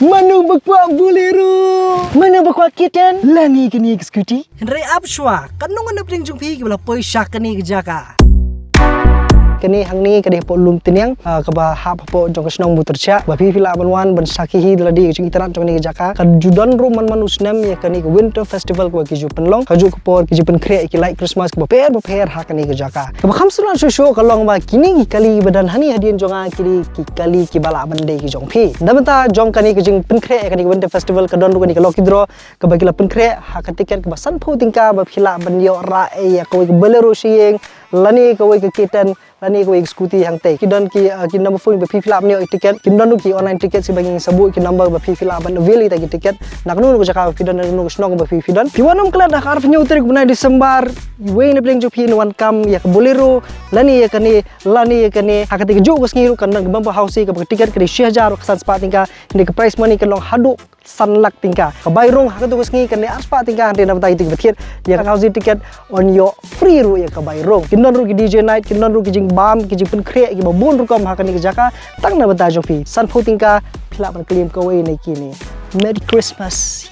Manu berkuat bolero. Mana berkuat kitten? Lani kini eksekuti. Henry Abshwa, kanong na pling jumpi kibala poisha kani jaka. Kini hang ni kadih po lum tiniang kaba hap po jong kesnong Mowtyrshiah ba pila banwan ban sakihi ladi jong itaran jong ni jaka kan judan roman manusnem ya kani winter festival ko ki jupenlong kaju ko por ki jingpynkhreh ki like Christmas ko per ha kani ki jaka kaba khamsulan show kalong ba kini ki kali badan hani hadian jonga kini ki kali ki bala bande ki jong phi damata jong kani ki jingpynkhreh kani winter festival ka don ru kani ka lokidro kaba kila pynkreh ha ka tiket kaba san pho tingka ba phila ban yo ra e ya ko bolero sieng lani ko ke kitten lani ko eksekuti hang te kidon ki number phone ba phila ni tiket kidon ki online tiket si bagi sabu ki number ba phila ban veli ta ki tiket nak nu ko jaka kidon nu snong ba phidon piwanam kala da kar penyu utrik bunai Desember we ne bleng jopi no one kam ya bolero lani ya kani hakati jo ko sngiru kan bang ba house ka tiket kri 6000 ka san spa tingka ni ka price money ka long hadu san lak tingka ka bayrong hakatu ko sngi kan ni aspa tingka hande na batai tiket ya ka house ticket on your free ru ya ka bayrong kidon ru ki DJ night kidon ru ki jing bam ki jingpynkhreh ki babon ru kam hakani ka jaka tang na bata jopi san pho tingka phila ban klim ko we nei kini Merry Christmas.